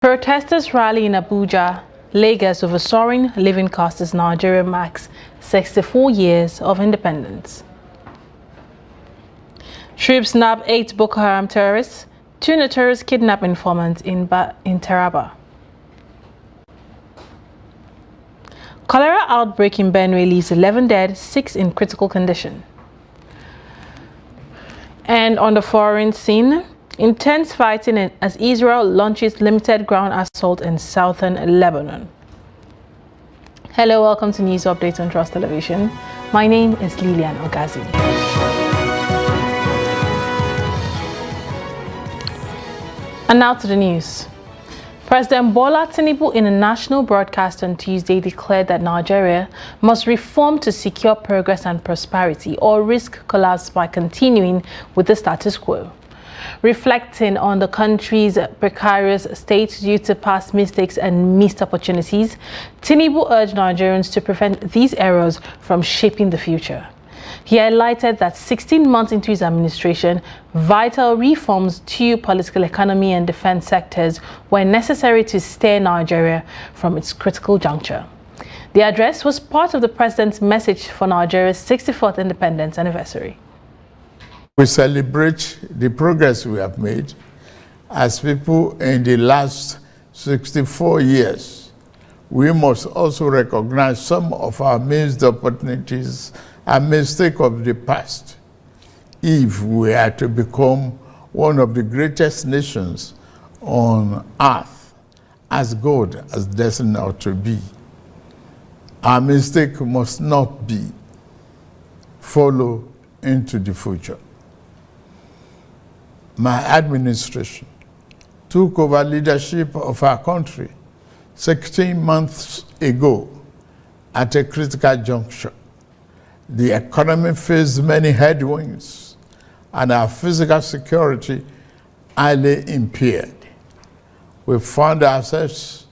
Protesters rally in Abuja, Lagos over soaring living costs as Nigeria marks 64 years of independence. Troops nab 8 Boko Haram terrorists, 2 notorious kidnap informants in Taraba. Cholera outbreak in Benue leaves 11 dead, 6 in critical condition. And on the foreign scene, intense fighting as Israel launches limited ground assault in southern Lebanon. Hello, welcome to News Updates on Trust Television. My name is Lilian Ogazi. And now to the news. President Bola Tinubu in a national broadcast on Tuesday declared that Nigeria must reform to secure progress and prosperity or risk collapse by continuing with the status quo. Reflecting on the country's precarious state due to past mistakes and missed opportunities, Tinubu urged Nigerians to prevent these errors from shaping the future. He highlighted that 16 months into his administration, vital reforms to political economy and defense sectors were necessary to steer Nigeria from its critical juncture. The address was part of the president's message for Nigeria's 64th independence anniversary. We celebrate the progress we have made as people in the last 64 years. We must also recognize some of our missed opportunities and mistakes of the past if we are to become one of the greatest nations on earth as God has destined us to be. Our mistake must not be follow into the future. My administration took over leadership of our country 16 months ago at a critical juncture. The economy faced many headwinds and our physical security highly impaired. We found ourselves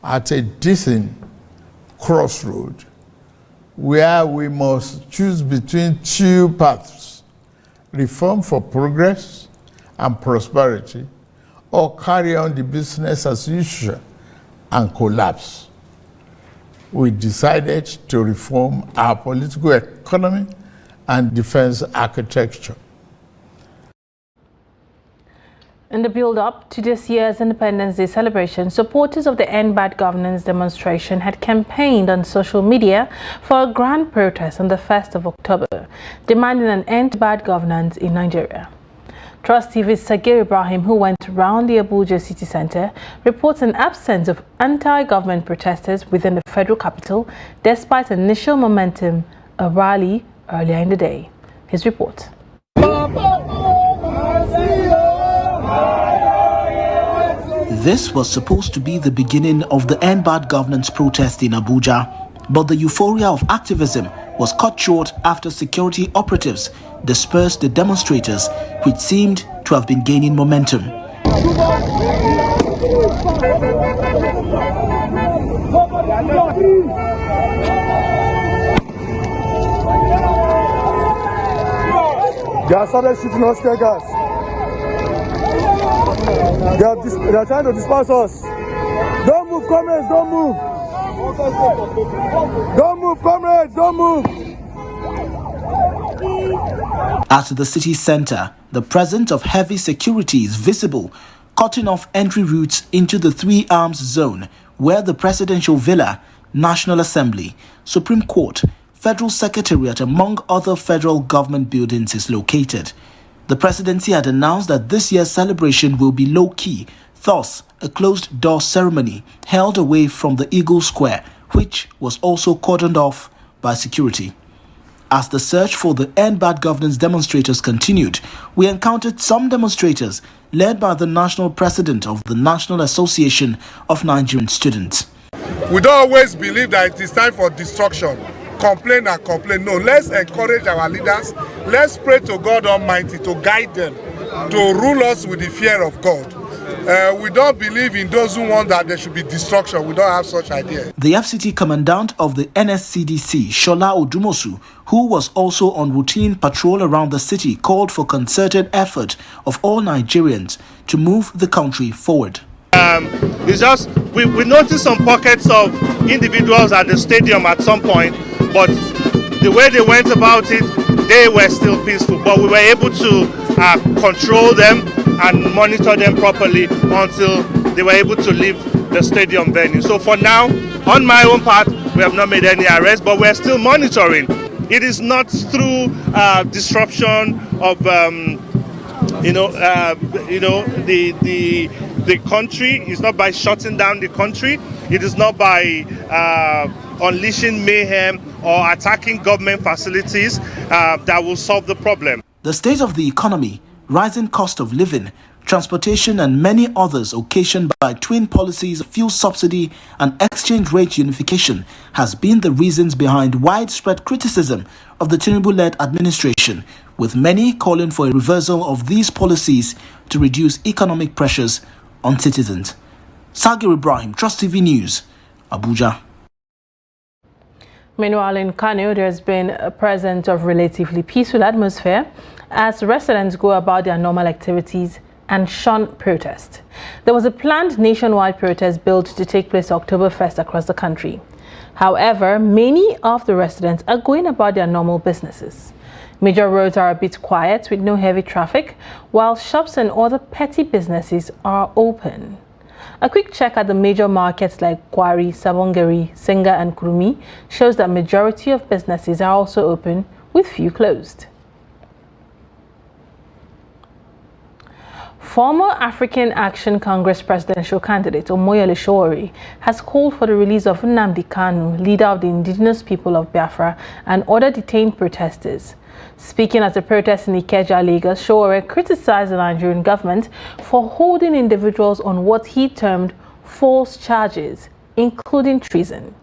at a distant crossroad where we must choose between two paths: reform for progress and prosperity, or carry on the business as usual and collapse. We decided to reform our political economy and defense architecture. In the build-up to this year's Independence Day celebration, supporters of the End Bad Governance demonstration had campaigned on social media for a grand protest on the 1st of October, demanding an end to bad governance in Nigeria. Trust TV's Sagir Ibrahim, who went around the Abuja city center, reports an absence of anti-government protesters within the federal capital, despite initial momentum, a rally earlier in the day. His report. This was supposed to be the beginning of the End Bad Governance protest in Abuja, but the euphoria of activism was cut short after security operatives dispersed the demonstrators, which seemed to have been gaining momentum. They started shooting us Teargassed. They are trying to disperse us. Don't move, comrades, don't move. Don't move, comrades, don't move. At the city center, the presence of heavy security is visible, cutting off entry routes into the Three Arms Zone, where the Presidential Villa, National Assembly, Supreme Court, Federal Secretariat, among other federal government buildings is located. The presidency had announced that this year's celebration will be low-key, thus a closed-door ceremony held away from the Eagle Square, which was also cordoned off by security. As the search for the End Bad Governance demonstrators continued, we encountered some demonstrators led by the national president of the National Association of Nigerian Students. We don't always believe that it is time for destruction. Complain and complain. No, let's encourage our leaders. Let's pray to God Almighty to guide them, to rule us with the fear of God. We don't believe in those who want that there should be destruction. We don't have such idea. The FCT commandant of the NSCDC, Shola Odumosu, who was also on routine patrol around the city, called for concerted effort of all Nigerians to move the country forward. It's just we noticed some pockets of individuals at the stadium at some point, but the way they went about it, they were still peaceful. But we were able to control them and monitor them properly until they were able to leave the stadium venue. So for now, on my own part, we have not made any arrests, but we're still monitoring. It is not through disruption of the country. It's not by shutting down the country. It is not by unleashing mayhem or attacking government facilities that will solve the problem. The state of the economy, rising cost of living, transportation and many others occasioned by twin policies of fuel subsidy and exchange rate unification has been the reasons behind widespread criticism of the Tinubu-led administration, with many calling for a reversal of these policies to reduce economic pressures on citizens. Sagir Ibrahim, Trust TV News, Abuja. Meanwhile, in Kano, there's been a presence of relatively peaceful atmosphere as residents go about their normal activities and shun protest. There was a planned nationwide protest built to take place October 1st across the country. However, many of the residents are going about their normal businesses. Major roads are a bit quiet with no heavy traffic, while shops and other petty businesses are open. A quick check at the major markets like Kwari, Sabongeri, Singa and Kurumi shows that majority of businesses are also open, with few closed. Former African Action Congress presidential candidate Omoyele Sowore has called for the release of Nnamdi Kano, leader of the indigenous people of Biafra, and other detained protesters. Speaking at a protest in Ikeja, Lagos, Sowore criticized the Nigerian government for holding individuals on what he termed false charges, including treason.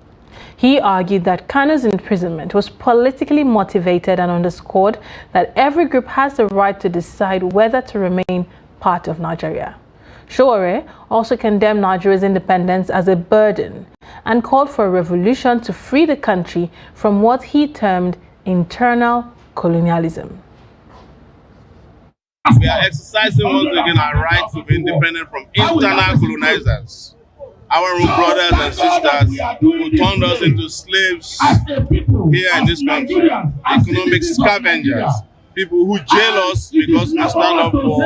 He argued that Kano's imprisonment was politically motivated and underscored that every group has the right to decide whether to remain part of Nigeria. Sowore also condemned Nigeria's independence as a burden and called for a revolution to free the country from what he termed internal colonialism. We are exercising once again our right to be independent from internal colonizers. Our own brothers and sisters who turned us into slaves here in this country, economic scavengers, people who jail us because we stand up for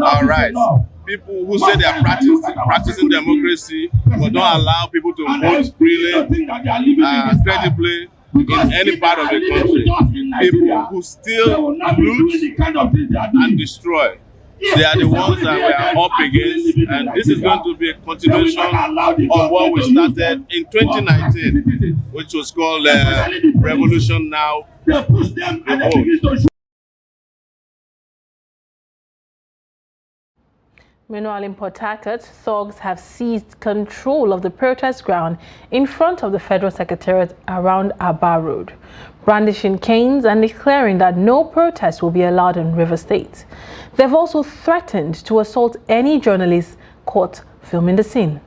our rights, people who say they are practicing democracy but don't allow people to vote freely, credibly in any part of the country, people who still loot and destroy. They are the ones that we are up against, and this is going to be a continuation of what we started in 2019, which was called Revolution Now, Revolt. Meanwhile, in Port Harcourt, thugs have seized control of the protest ground in front of the Federal Secretariat around Aba Road, brandishing canes and declaring that no protest will be allowed in River State. They've also threatened to assault any journalist caught filming the scene.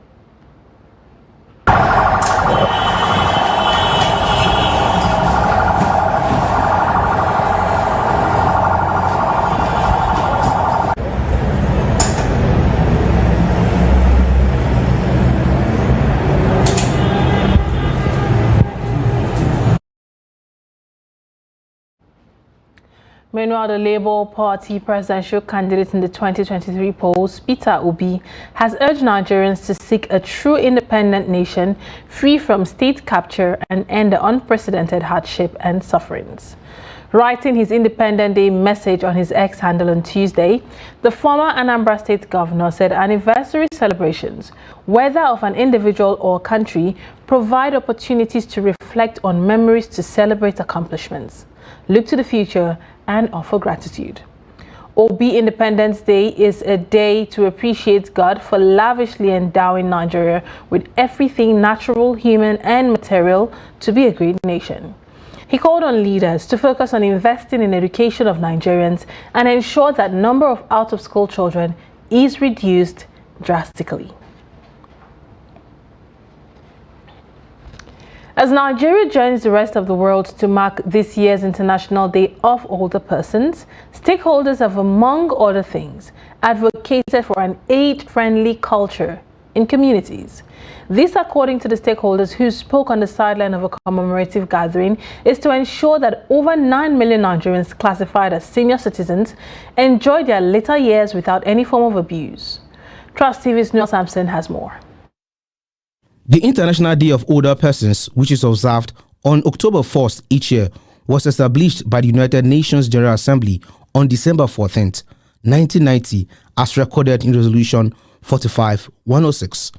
Meanwhile, the Labour Party presidential candidate in the 2023 polls, Peter Obi, has urged Nigerians to seek a true independent nation free from state capture and end the unprecedented hardship and sufferings. Writing his Independent Day message on his X handle on Tuesday, the former Anambra State governor said anniversary celebrations, whether of an individual or country, provide opportunities to reflect on memories, to celebrate accomplishments, look to the future, and offer gratitude. Obi Independence Day is a day to appreciate God for lavishly endowing Nigeria with everything natural, human, and material to be a great nation. He called on leaders to focus on investing in education of Nigerians and ensure that number of out-of-school children is reduced drastically. As Nigeria joins the rest of the world to mark this year's International Day of Older Persons, stakeholders have, among other things, advocated for an age-friendly culture in communities. This, according to the stakeholders who spoke on the sideline of a commemorative gathering, is to ensure that over 9 million Nigerians classified as senior citizens enjoy their later years without any form of abuse. Trust TV's Noel Sampson has more. The International Day of Older Persons, which is observed on October 1st each year, was established by the United Nations General Assembly on December 14th, 1990, as recorded in Resolution 45-106.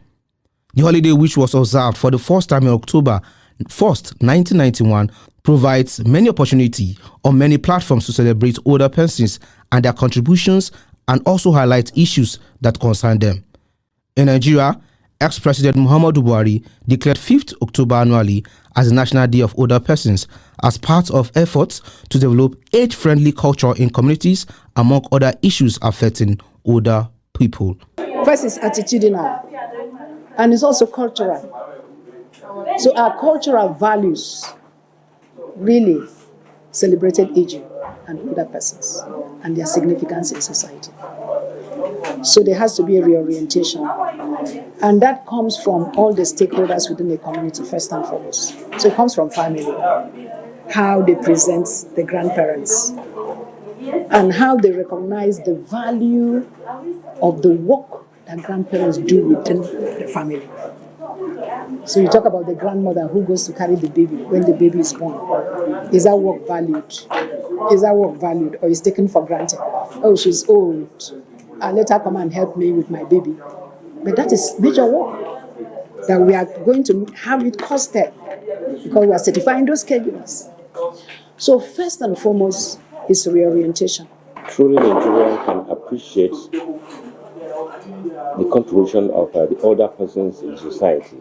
The holiday, which was observed for the first time in October 1st, 1991, provides many opportunities on many platforms to celebrate older persons and their contributions, and also highlight issues that concern them. In Nigeria, ex-President Muhammadu Buhari declared 5th October annually as the National Day of Older Persons as part of efforts to develop age-friendly culture in communities, among other issues affecting older people. First is attitudinal, and it's also cultural. So our cultural values really celebrated aging and older persons and their significance in society. So there has to be a reorientation. And that comes from all the stakeholders within the community, first and foremost. So it comes from family, how they present the grandparents, and how they recognize the value of the work that grandparents do within the family. So you talk about the grandmother who goes to carry the baby when the baby is born. Is that work valued? Is that work valued, or is taken for granted? Oh, she's old. I'll let her come and help me with my baby. But that is major work that we are going to have it costed because we are certifying those caregivers. So first and foremost is reorientation. Truly, Nigeria can appreciate the contribution of the older persons in society,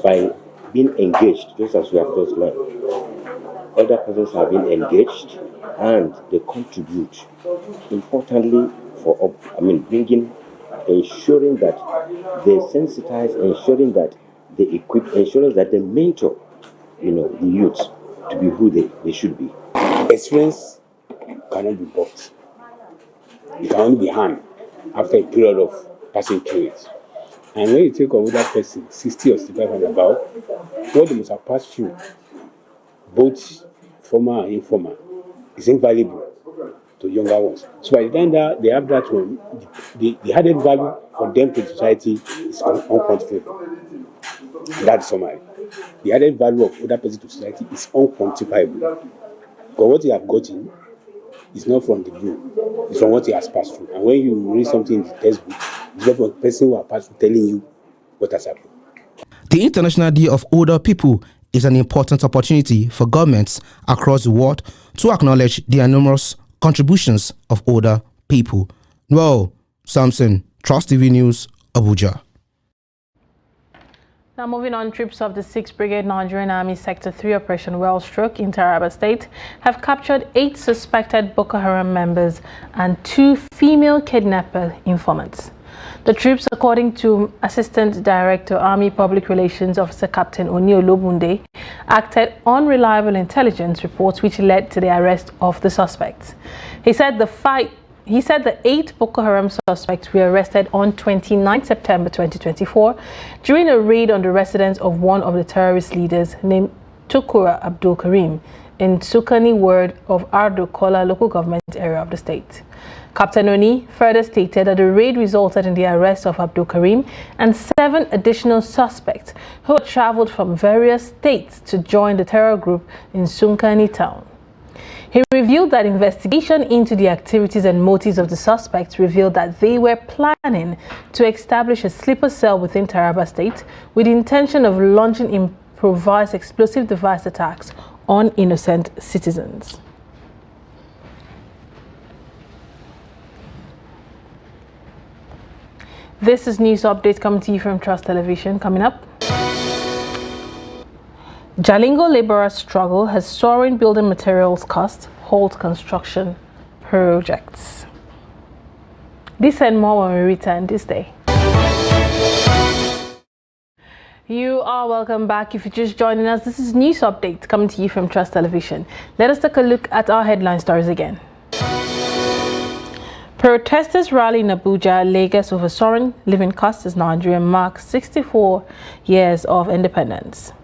by being engaged, just as we have just learned. Older persons have been engaged and they contribute importantly for, ensuring that they sensitize, ensuring that they equip, ensuring that they mentor, the youth to be who they should be. Experience cannot be bought. It can only be had after a period of passing through it. And when you take a older person, 60 or 65 and above, what they must have passed through, both formal and informal, is invaluable to younger ones. So by the time that they have that one, the added value for them to society is unquantifiable. That's summary. The added value of older person to society is unquantifiable. But what they have gotten is not from the blue, it's from what he has passed through. And when you read something in the textbook, it's not from the person who has passed through telling you what has happened. The International Day of Older People is an important opportunity for governments across the world to acknowledge the numerous contributions of older people. Well, Samson, Trust TV News, Abuja. Now moving on, troops of the 6th Brigade Nigerian Army Sector 3 Operation Wellstroke in Taraba State have captured 8 suspected Boko Haram members and 2 female kidnapper informants. The troops, according to Assistant Director Army Public Relations Officer Captain Oni Olobunde, acted on reliable intelligence reports which led to the arrest of the suspects. He said the 8 Boko Haram suspects were arrested on 29 September 2024 during a raid on the residence of one of the terrorist leaders named Tukura Abdul Karim in Sukani ward of Ardo Kola local government area of the state. Captain Oni further stated that the raid resulted in the arrest of Abdul Karim and 7 additional suspects who had traveled from various states to join the terror group in Sukani town. He revealed that investigation into the activities and motives of the suspects revealed that they were planning to establish a sleeper cell within Taraba State with the intention of launching improvised explosive device attacks on innocent citizens. This is news update coming to you from Trust Television. Coming up, Jalingo laborers struggle as soaring building materials costs halt construction projects. This and more when we return this day. You are welcome back. If you're just joining us, this is news update coming to you from Trust Television. Let us take a look at our headline stories again. Protesters rally in Abuja, Lagos over soaring living costs as Nigeria marks 64 years of independence.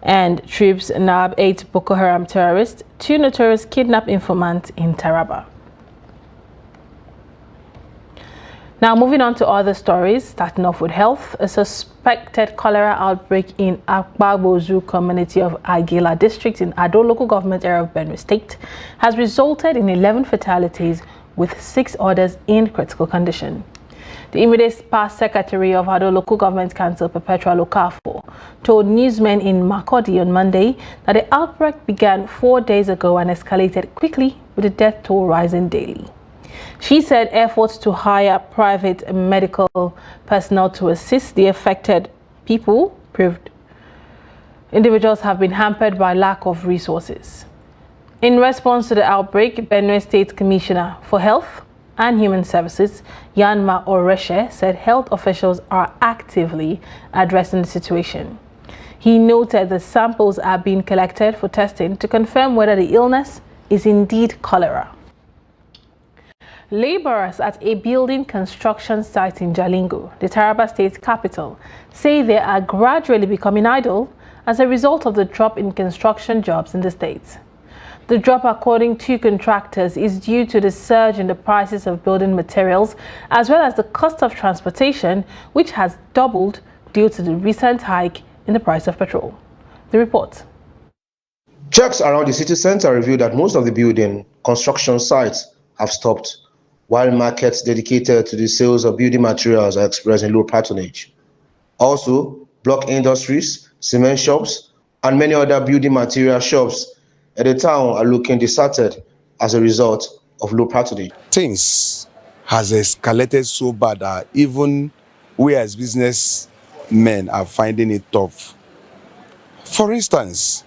And troops nab 8 Boko Haram terrorists, 2 notorious kidnap informants in Taraba. Now moving on to other stories, starting off with health. A suspected cholera outbreak in Akpagbozu community of Agila district in Ado local government area of Benue state has resulted in 11 fatalities with 6 others in critical condition. The immediate past secretary of Ado local government council Perpetual Okafo told newsmen in Makurdi on Monday that the outbreak began 4 days ago and escalated quickly with the death toll rising daily. She said efforts to hire private medical personnel to assist the affected people proved individuals have been hampered by lack of resources. In response to the outbreak, Benue State Commissioner for Health and Human Services, Yanma Oreshe, said health officials are actively addressing the situation. He noted the samples are being collected for testing to confirm whether the illness is indeed cholera. Laborers at a building construction site in Jalingo, the Taraba state capital, say they are gradually becoming idle as a result of the drop in construction jobs in the state. The drop, according to contractors, is due to the surge in the prices of building materials as well as the cost of transportation, which has doubled due to the recent hike in the price of petrol. The report. Checks around the city center reveal that most of the building construction sites have stopped, while markets dedicated to the sales of building materials are experiencing low patronage. Also, block industries, cement shops, and many other building material shops at the town are looking deserted as a result of low patronage. Things has escalated so bad that even we as businessmen are finding it tough. For instance,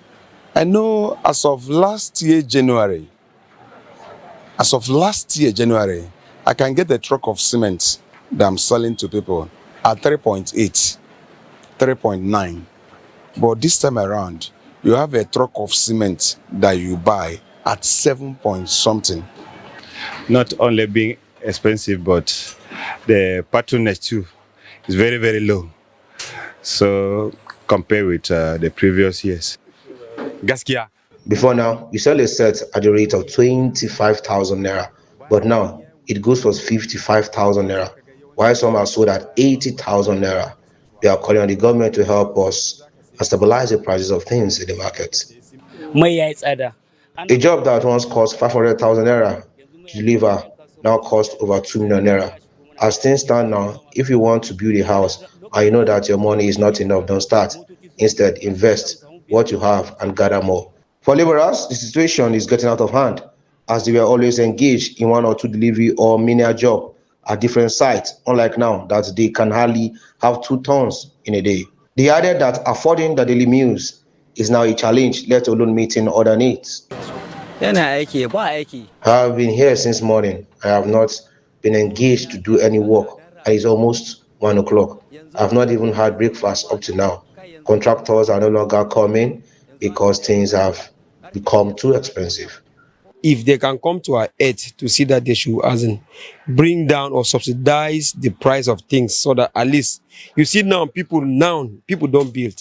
I know as of last year, January, I can get a truck of cement that I'm selling to people at 3.8, 3.9. But this time around, you have a truck of cement that you buy at 7 point something. Not only being expensive, but the patronage too is very, very low. So compared with the previous years. Gaskia. Before now, you sell a set at the rate of 25,000 naira, but now it goes for 55,000 naira, while some are sold at 80,000 naira. They are calling on the government to help us and stabilize the prices of things in the market. A job that once cost 500,000 naira to deliver now costs over 2 million naira. As things stand now, if you want to build a house and you know that your money is not enough, don't start. Instead, invest what you have and gather more. For laborers, the situation is getting out of hand, as they were always engaged in 1 or 2 delivery or menial job at different sites, unlike now that they can hardly have 2 tons in a day. They added that affording the daily meals is now a challenge, let alone meeting other needs. I have been here since morning. I have not been engaged to do any work, and it's almost 1 o'clock. I have not even had breakfast up to now. Contractors are no longer coming because things have become too expensive. If they can come to our aid to see that they should bring down or subsidize the price of things, so that at least you see people don't build,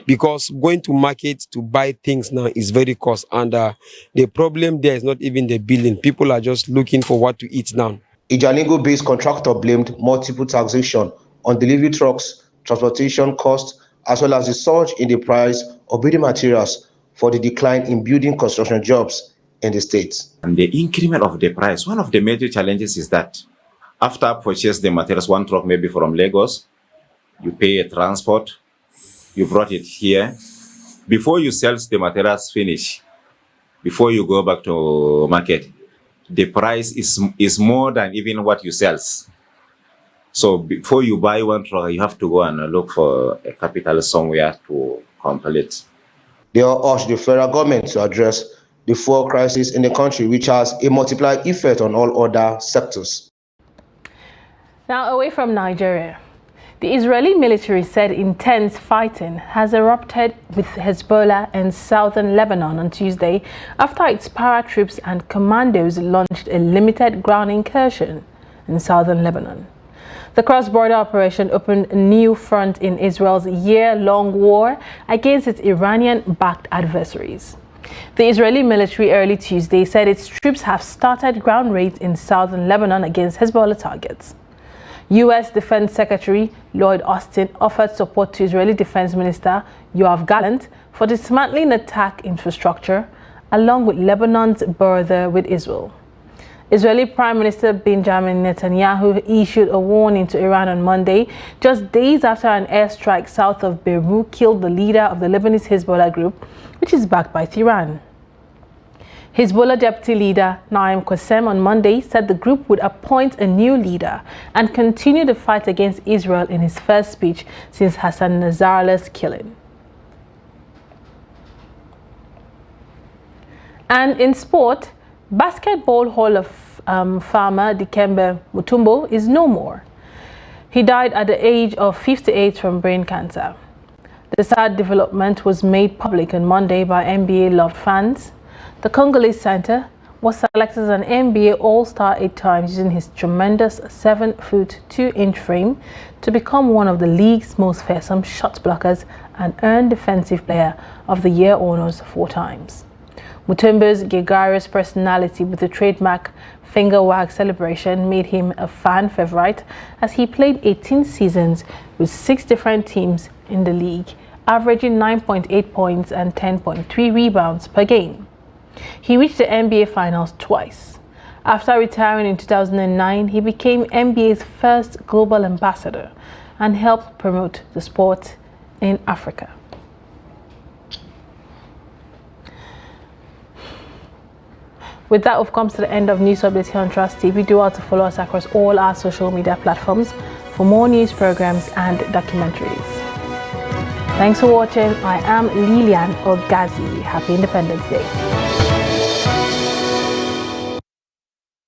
because going to market to buy things now is very cost, and the problem there is not even the building. People are just looking for what to eat now. A Jalingo-based contractor blamed multiple taxation on delivery trucks, transportation costs, as well as the surge in the price of building materials for the decline in building construction jobs in the states. And the increment of the price, one of the major challenges is that after purchase the materials, 1 truck maybe from Lagos, you pay a transport, you brought it here. Before you sell the materials finish, before you go back to market, the price is more than even what you sell. So before you buy 1 truck, you have to go and look for a capital somewhere to complete. They all urge the federal government to address the fuel crisis in the country, which has a multiplied effect on all other sectors. Now, away from Nigeria, The Israeli military said intense fighting has erupted with Hezbollah in southern Lebanon on Tuesday after its paratroops and commandos launched a limited ground incursion in southern Lebanon. The cross-border operation opened a new front in Israel's year-long war against its Iranian-backed adversaries. The Israeli military early Tuesday said its troops have started ground raids in southern Lebanon against Hezbollah targets. U.S. Defense Secretary Lloyd Austin offered support to Israeli Defense Minister Yoav Gallant for dismantling attack infrastructure, along with Lebanon's border with Israel. Israeli Prime Minister Benjamin Netanyahu issued a warning to Iran on Monday, just days after an airstrike south of Beirut killed the leader of the Lebanese Hezbollah group, which is backed by Tehran. Hezbollah deputy leader Naim Qassem on Monday said the group would appoint a new leader and continue the fight against Israel in his first speech since Hassan Nasrallah's killing. And in sport, Basketball Hall of Famer Dikembe Mutombo is no more. He died at the age of 58 from brain cancer. The sad development was made public on Monday by NBA-loved fans. The Congolese center was selected as an NBA All-Star 8 times using his tremendous 7-foot 2-inch frame to become one of the league's most fearsome shot blockers and earned Defensive Player of the Year honors 4 times. Mutombo's gregarious personality with the trademark finger wag celebration made him a fan favorite as he played 18 seasons with 6 different teams in the league, averaging 9.8 points and 10.3 rebounds per game. He reached the NBA Finals twice. After retiring in 2009, he became NBA's first global ambassador and helped promote the sport in Africa. With that, we've come to the end of News Updates here on Trust TV. Do want to follow us across all our social media platforms for more news programs and documentaries. Thanks for watching. I am Lilian Ogazi. Happy Independence Day.